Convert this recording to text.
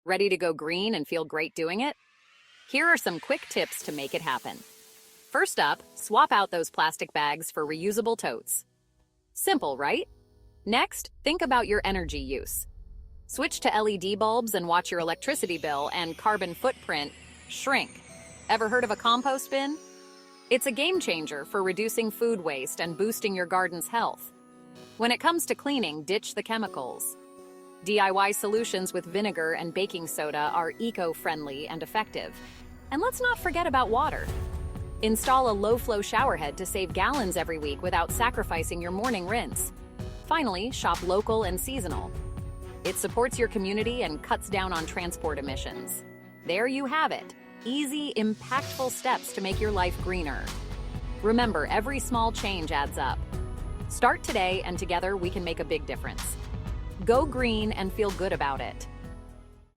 Ready to go green and feel great doing it? Here are some quick tips to make it happen. First up, swap out those plastic bags for reusable totes. Simple, right? Next, think about your energy use. Switch to LED bulbs and watch your electricity bill and carbon footprint shrink. Ever heard of a compost bin? It's a game changer for reducing food waste and boosting your garden's health. When it comes to cleaning, ditch the chemicals. DIY solutions with vinegar and baking soda are eco-friendly and effective. And let's not forget about water. Install a low-flow shower head to save gallons every week without sacrificing your morning rinse. Finally, shop local and seasonal. It supports your community and cuts down on transport emissions. There you have it. Easy, impactful steps to make your life greener. Remember, every small change adds up. Start today, and together we can make a big difference. Go green and feel good about it.